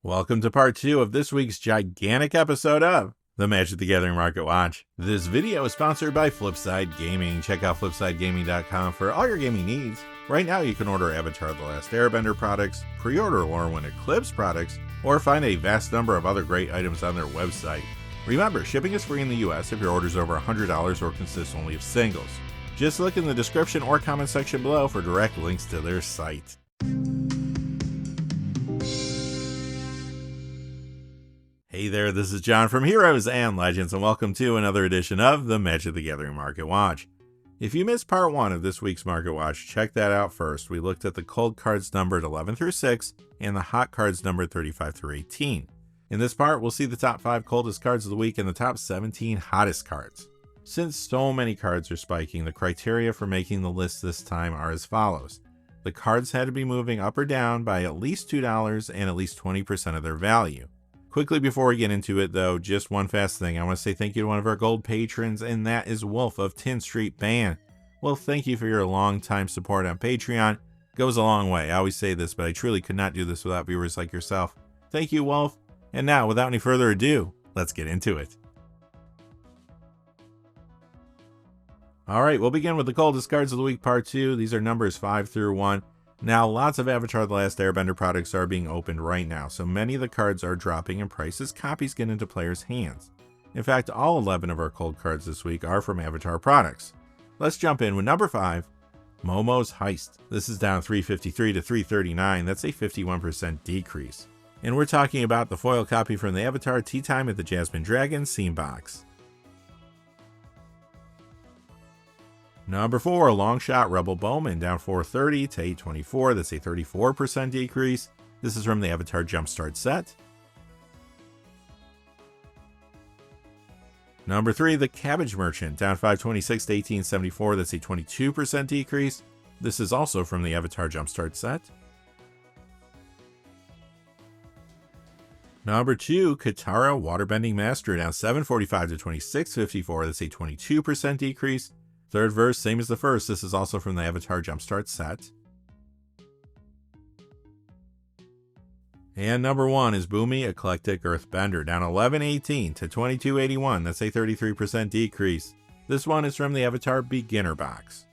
Welcome to part 2 of this week's gigantic episode of the Magic the Gathering Market Watch. This video is sponsored by Flipside Gaming. Check out flipsidegaming.com for all your gaming needs. Right now you can order Avatar The Last Airbender products, pre-order Lorwyn Eclipse products, or find a vast number of other great items on their website. Remember, shipping is free in the US if your order is over $100 or consists only of singles. Just look in the description or comment section below for direct links to their site. Hey there, this is John from Heroes and Legends, and welcome to another edition of the Magic the Gathering Market Watch. If you missed part 1 of this week's Market Watch, check that out first. We looked at the cold cards numbered 11 through 6 and the hot cards numbered 35 through 18. In this part, we'll see the top 5 coldest cards of the week and the top 17 hottest cards. Since so many cards are spiking, the criteria for making the list this time are as follows. The cards had to be moving up or down by at least $2 and at least 20% of their value. Quickly before we get into it though, just one fast thing. I want to say thank you to one of our gold patrons, and that is WolfOfTinStreet Band. Well, thank you for your long-time support on Patreon. It goes a long way. I always say this, but I truly could not do this without viewers like yourself. Thank you, Wolf. And now, without any further ado, let's get into it. Alright, we'll begin with the coldest cards of the week, part 2. These are numbers 5 through 1. Now, lots of Avatar The Last Airbender products are being opened right now, so many of the cards are dropping in price as copies get into players' hands. In fact, all 11 of our cold cards this week are from Avatar products. Let's jump in with number 5, Momo's Heist. This is down $353 to $339, that's a 51% decrease. And we're talking about the foil copy from the Avatar Tea Time at the Jasmine Dragon Scene Box. Number 4, Longshot Rebel Bowman, down $430 to $824, that's a 34% decrease. This is from the Avatar Jumpstart set. Number 3, the Cabbage Merchant, down $526 to $1874, that's a 22% decrease. This is also from the Avatar Jumpstart set. Number 2, Katara Waterbending Master, down $745 to $2654, that's a 22% decrease. Third verse, same as the first, this is also from the Avatar Jumpstart set. And number 1 is Boomy Eclectic Earthbender, down $1118 to $2281, that's a 33% decrease. This one is from the Avatar Beginner Box.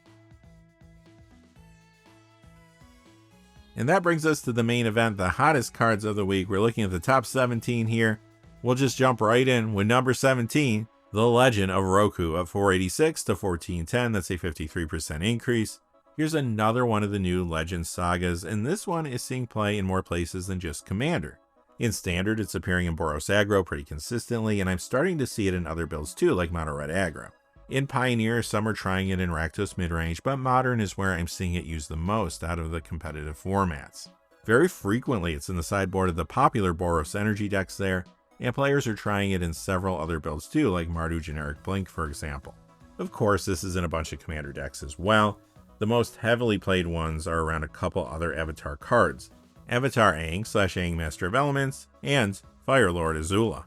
And that brings us to the main event, the hottest cards of the week. We're looking at the top 17 here. We'll just jump right in with number 17. The Legend of Roku, up $486 to $1410, that's a 53% increase. Here's another one of the new Legend sagas, and this one is seeing play in more places than just Commander. In Standard, it's appearing in Boros Aggro pretty consistently, and I'm starting to see it in other builds too, like Mono Red Aggro. In Pioneer, some are trying it in Rakdos midrange, but Modern is where I'm seeing it used the most out of the competitive formats. Very frequently, it's in the sideboard of the popular Boros Energy decks there, and players are trying it in several other builds too, like Mardu Generic Blink for example. Of course, this is in a bunch of Commander decks as well. The most heavily played ones are around a couple other Avatar cards, Avatar Aang / Aang Master of Elements, and Fire Lord Azula.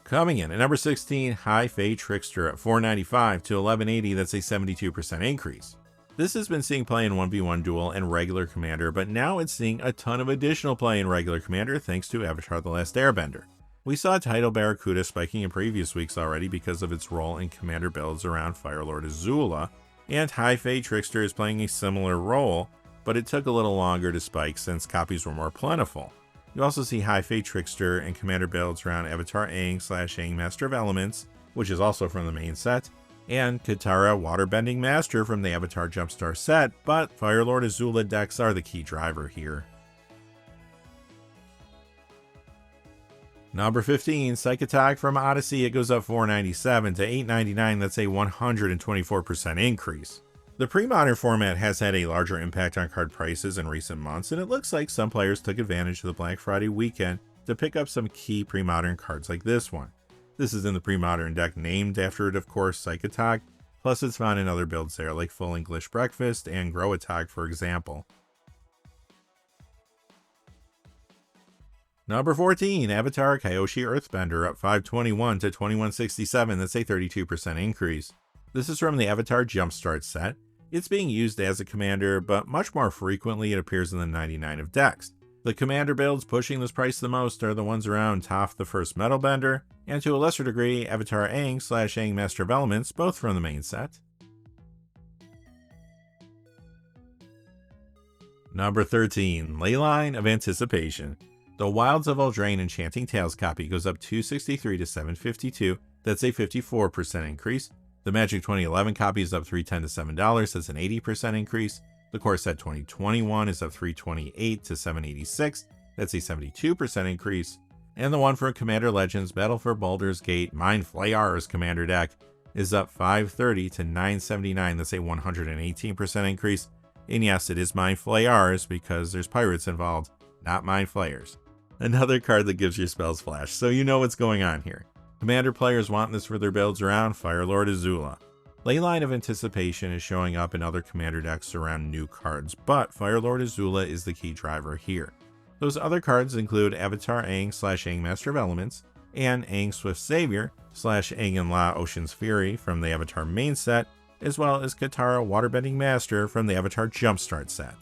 Coming in at number 16, High Fae Trickster at $495 to $1180, that's a 72% increase. This has been seeing play in 1v1 Duel and regular Commander, but now it's seeing a ton of additional play in regular Commander thanks to Avatar The Last Airbender. We saw Tidal Barracuda spiking in previous weeks already because of its role in Commander builds around Fire Lord Azula, and High Fae Trickster is playing a similar role, but it took a little longer to spike since copies were more plentiful. You also see High Fae Trickster and Commander builds around Avatar Aang / Aang Master of Elements, which is also from the main set, and Katara Waterbending Master from the Avatar Jumpstart set, but Fire Lord Azula decks are the key driver here. Number 15, Psych Attack from Odyssey, it goes up $497 to $899, that's a 124% increase. The pre-modern format has had a larger impact on card prices in recent months, and it looks like some players took advantage of the Black Friday weekend to pick up some key pre-modern cards like this one. This is in the pre-modern deck named after it, of course, Psych Attack, plus it's found in other builds there like Full English Breakfast and Grow Attack for example. Number 14, Avatar Kyoshi Earthbender, up $521 to $2167, that's a 32% increase. This is from the Avatar Jumpstart set, It's being used as a commander, but much more frequently it appears in the 99 of decks. The commander builds pushing this price the most are the ones around Toph the First Metal Bender, and to a lesser degree Avatar Aang/Aang Master of Elements, both from the main set. Number 13, Leyline of Anticipation. The Wilds of Eldraine Enchanting Tales copy goes up 263 to 752, that's a 54% increase. The Magic 2011 copy is up $310 to $7, that's an 80% increase. The Core Set 2021 is up $328 to $786, that's a 72% increase. And the one for Commander Legends Battle for Baldur's Gate Mind Flayer's Commander deck is up $530 to $979, that's a 118% increase. And yes, it is Mind Flayers because there's pirates involved, not Mind Flayers. Another card that gives your spells flash, so you know what's going on here. Commander players want this for their builds around Firelord Azula. Leyline of Anticipation is showing up in other commander decks around new cards, but Firelord Azula is the key driver here. Those other cards include Avatar Aang/Aang Master of Elements, and Aang Swift Savior /Aang and La Ocean's Fury from the Avatar main set, as well as Katara Waterbending Master from the Avatar Jumpstart set.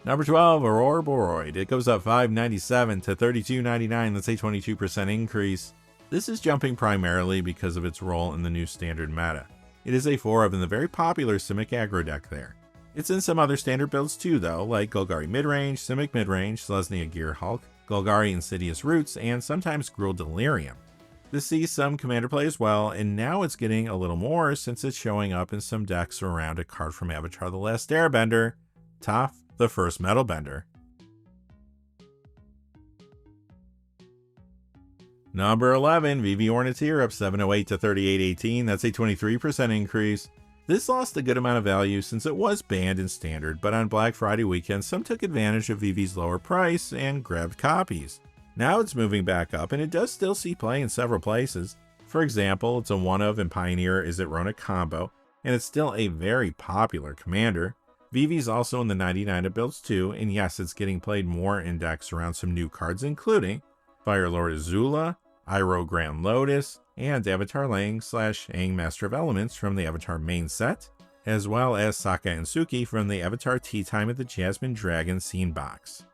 Number 12, Aurora Boroid. It goes up $597 to $32.99, that's a 22% increase. This is jumping primarily because of its role in the new standard meta. It is a 4-of in the very popular Simic aggro deck there. It's in some other standard builds too though, like Golgari Midrange, Simic Midrange, Selesnya Gear Hulk, Golgari Insidious Roots, and sometimes Gruul Delirium. This sees some commander play as well, and now it's getting a little more since it's showing up in some decks around a card from Avatar The Last Airbender, Toph the First Metal Bender. Number 11, Vivi Ornithir up 708 to 3818, that's a 23% increase. This lost a good amount of value since it was banned in Standard, but on Black Friday weekend some took advantage of Vivi's lower price and grabbed copies. Now it's moving back up and it does still see play in several places. For example, it's a 1-of in Pioneer Is It Rona combo, and it's still a very popular commander. Vivi's also in the 99 of builds too, and yes, it's getting played more in decks around some new cards including Firelord Azula, Iroh Grand Lotus, and Avatar Lang/Aang Master of Elements from the Avatar main set, as well as Sokka and Suki from the Avatar Tea Time at the Jasmine Dragon scene box.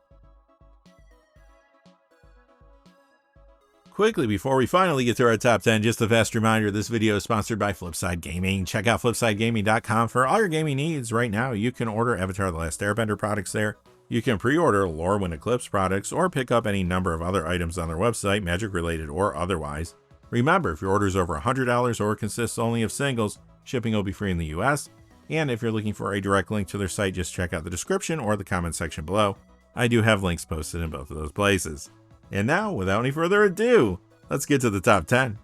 Quickly, before we finally get to our top 10, just a fast reminder, this video is sponsored by Flipside Gaming. Check out flipsidegaming.com for all your gaming needs. Right now, you can order Avatar The Last Airbender products there. You can pre-order Lorwyn Eclipse products or pick up any number of other items on their website, magic related or otherwise. Remember, if your order is over $100 or consists only of singles, shipping will be free in the US. And if you're looking for a direct link to their site, just check out the description or the comment section below. I do have links posted in both of those places. And now, without any further ado, let's get to the top 10.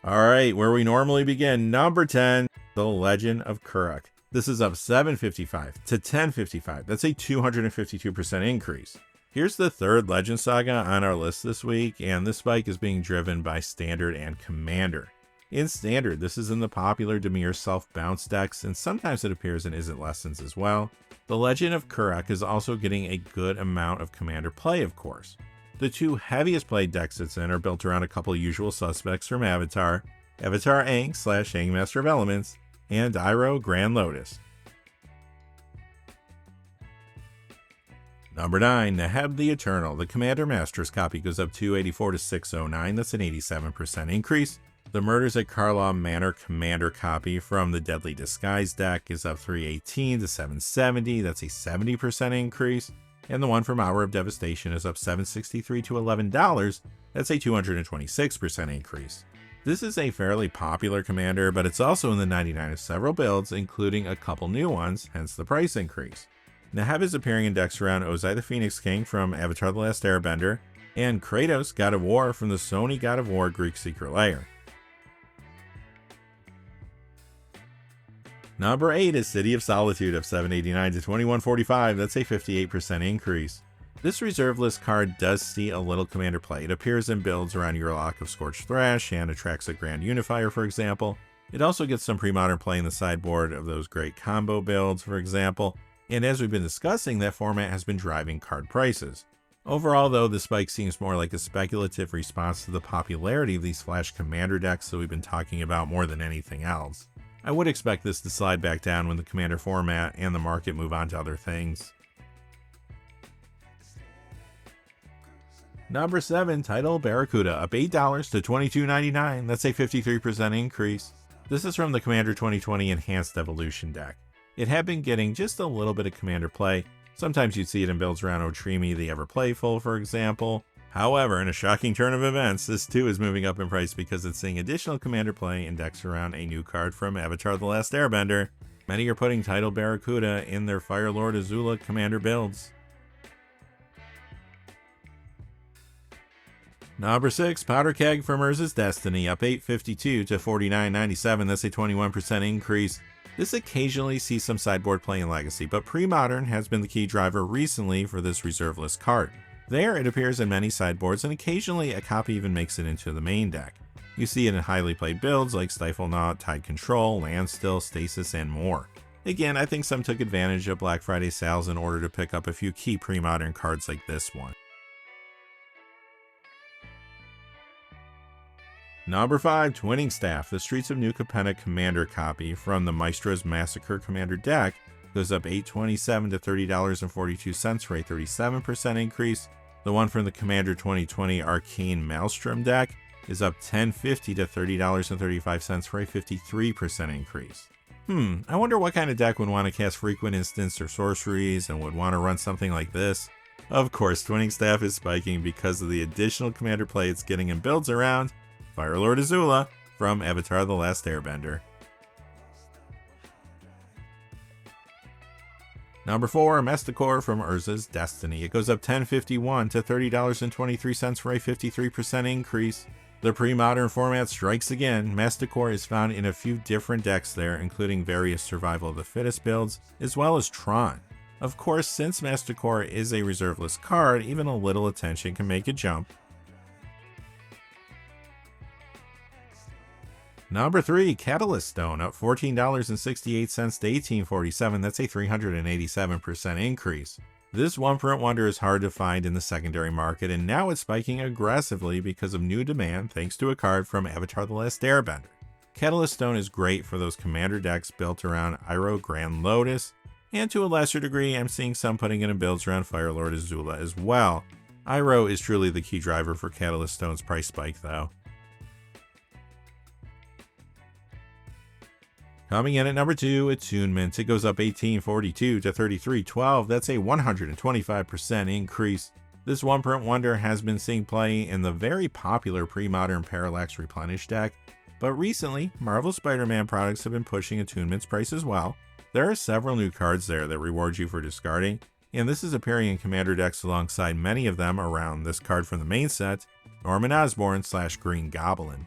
Alright, where we normally begin, number 10, The Legend of Kuruk. This is up $755 to $1055, that's a 252% increase. Here's the third Legend Saga on our list this week, and this spike is being driven by Standard and Commander. In Standard, this is in the popular Dimir self-bounce decks, and sometimes it appears in Isn't Lessons as well. The Legend of Kuruk is also getting a good amount of Commander play, of course. The two heaviest played decks it's in are built around a couple usual suspects from Avatar, Avatar Aang/Aang Master of Elements, and Iroh Grand Lotus. Number 9, Neheb the Eternal. The Commander Masters copy goes up 284 to 609, that's an 87% increase. The Murders at Karlaw Manor Commander copy from the Deadly Disguise deck is up 318 to 770, that's a 70% increase. And the one from Hour of Devastation is up $763 to $11, that's a 226% increase. This is a fairly popular commander, but it's also in the 99 of several builds, including a couple new ones, hence the price increase. Neheb is appearing in decks around Ozai the Phoenix King from Avatar The Last Airbender, and Kratos, God of War from the Sony God of War Greek Secret Lair. Number 8 is City of Solitude of $789 to $2145, that's a 58% increase. This reserve list card does see a little commander play. It appears in builds around Urlok of Scorched Thrash and Atraxa Grand Unifier, for example. It also gets some pre-modern play in the sideboard of those great combo builds, for example. And as we've been discussing, that format has been driving card prices. Overall though, the spike seems more like a speculative response to the popularity of these Flash Commander decks that we've been talking about more than anything else. I would expect this to slide back down when the Commander format and the market move on to other things. Number 7, Tidal Barracuda, up $8 to $22.99. That's a 53% increase. This is from the Commander 2020 Enhanced Evolution deck. It had been getting just a little bit of Commander play. Sometimes you'd see it in builds around Otrimi the Ever Playful, for example. However, in a shocking turn of events, this too is moving up in price because it's seeing additional Commander play in decks around a new card from Avatar The Last Airbender. Many are putting Tidal Barracuda in their Fire Lord Azula Commander builds. Number 6, Powder Keg from Urza's Destiny, up $8.52 to $49.97. That's a 21% increase. This occasionally sees some sideboard play in Legacy, but Pre-Modern has been the key driver recently for this reserve list card. There, it appears in many sideboards, and occasionally a copy even makes it into the main deck. You see it in highly played builds like Stiflenought, Tide Control, Landstill, Stasis, and more. Again, I think some took advantage of Black Friday sales in order to pick up a few key Pre-Modern cards like this one. Number 5, Twinning Staff, the Streets of New Capenna Commander copy from the Maestro's Massacre Commander deck, goes up $8.27 to $30.42 for a 37% increase. The one from the Commander 2020 Arcane Maelstrom deck is up $10.50 to $30.35 for a 53% increase. I wonder what kind of deck would want to cast frequent instants or sorceries and would want to run something like this. Of course, Twinning Staff is spiking because of the additional Commander play it's getting in builds around Fire Lord Azula from Avatar The Last Airbender. Number 4, Mesticore from Urza's Destiny. It goes up $10.51 to $30.23 for a 53% increase. The Pre-Modern format strikes again. Mesticore is found in a few different decks there, including various Survival of the Fittest builds, as well as Tron. Of course, since Mesticore is a reserve list card, even a little attention can make it jump. Number 3, Catalyst Stone, up $14.68 to $18.47. That's a 387% increase. This one-print wonder is hard to find in the secondary market, and now it's spiking aggressively because of new demand thanks to a card from Avatar The Last Airbender. Catalyst Stone is great for those Commander decks built around Iroh Grand Lotus, and to a lesser degree, I'm seeing some putting it in builds around Fire Lord Azula as well. Iroh is truly the key driver for Catalyst Stone's price spike though. Coming in at number 2, Attunement. It goes up $18.42 to $33.12. That's a 125% increase. This one-print wonder has been seeing play in the very popular Pre-Modern Parallax Replenish deck, but recently, Marvel Spider-Man products have been pushing Attunement's price as well. There are several new cards there that reward you for discarding, and this is appearing in Commander decks alongside many of them around this card from the main set, Norman Osborn / Green Goblin.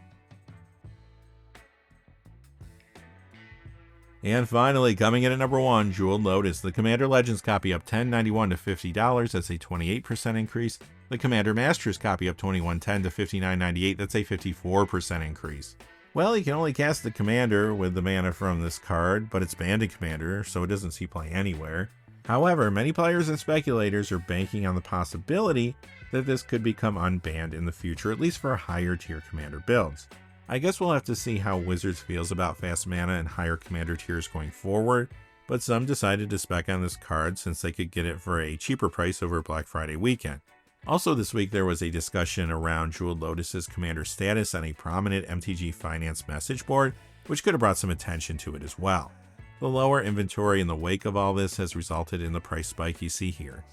And finally, coming in at number 1, Jeweled Lotus. The Commander Legends copy up $10.91 to $50. That's a 28% increase. The Commander Masters copy up $21.10 to $59.98. That's a 54% increase. Well, you can only cast the Commander with the mana from this card, but it's banned in Commander, so it doesn't see play anywhere. However, many players and speculators are banking on the possibility that this could become unbanned in the future, at least for higher tier Commander builds. I guess we'll have to see how Wizards feels about fast mana and higher Commander tiers going forward, but some decided to spec on this card since they could get it for a cheaper price over Black Friday weekend. Also this week there was a discussion around Jeweled Lotus's Commander status on a prominent MTG Finance message board, which could have brought some attention to it as well. The lower inventory in the wake of all this has resulted in the price spike you see here.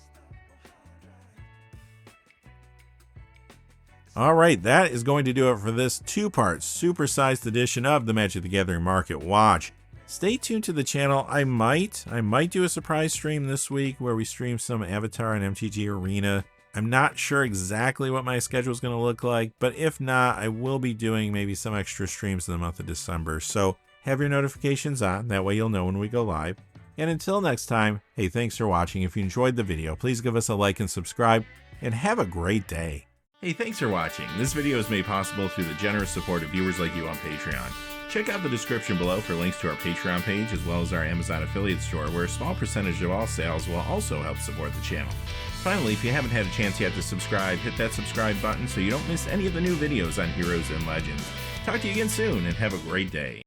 Alright, that is going to do it for this 2-part supersized edition of the Magic the Gathering Market Watch. Stay tuned to the channel. I might do a surprise stream this week where we stream some Avatar and MTG Arena. I'm not sure exactly what my schedule is going to look like, but if not, I will be doing maybe some extra streams in the month of December. So have your notifications on, that way you'll know when we go live. And until next time, hey, thanks for watching. If you enjoyed the video, please give us a like and subscribe, and have a great day. Hey, thanks for watching. This video is made possible through the generous support of viewers like you on Patreon. Check out the description below for links to our Patreon page as well as our Amazon affiliate store, where a small percentage of all sales will also help support the channel. Finally, if you haven't had a chance yet to subscribe, hit that subscribe button so you don't miss any of the new videos on Heroes and Legends. Talk to you again soon, and have a great day.